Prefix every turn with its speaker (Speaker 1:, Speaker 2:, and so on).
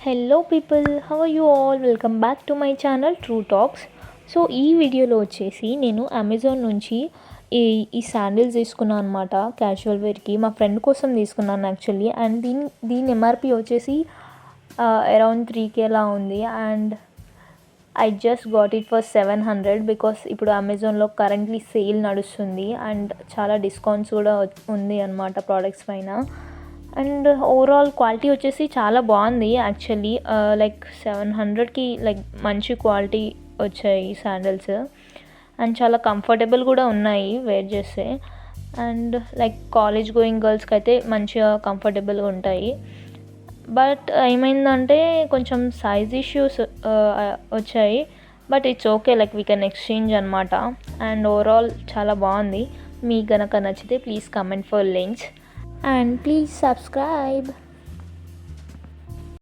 Speaker 1: Hello people, how are you all? Welcome back to my channel true talks. So ఈ వీడియోలో వచ్చేసి నేను Amazon నుంచి ఈ ఈ శాండిల్స్ తీసుకున్నాను అనమాట. క్యాజువల్ వేర్కి మా ఫ్రెండ్ కోసం తీసుకున్నాను యాక్చువల్లీ. అండ్ దీని ఎంఆర్పి వచ్చేసి అరౌండ్ 3K అలా ఉంది. And I just got it for 700 because ఇప్పుడు అమెజాన్లో కరెంట్లీ సేల్ నడుస్తుంది అండ్ చాలా డిస్కౌంట్స్ కూడా ఉంది అనమాట ప్రోడక్ట్స్ పైన. అండ్ ఓవరాల్ క్వాలిటీ వచ్చేసి చాలా బాగుంది యాక్చువల్లీ. లైక్ 700కి లైక్ మంచి క్వాలిటీ వచ్చాయి శాండిల్స్. అండ్ చాలా కంఫర్టబుల్ కూడా ఉన్నాయి వేర్ చేస్తే. అండ్ లైక్ కాలేజ్ గోయింగ్ గర్ల్స్కి అయితే మంచిగా కంఫర్టబుల్గా ఉంటాయి. బట్ ఏమైందంటే కొంచెం సైజ్ ఇష్యూస్ వచ్చాయి. But it's okay, like we can exchange అనమాట. అండ్ ఓవరాల్ చాలా బాగుంది. మీకు కనుక నచ్చితే please comment for links and please subscribe.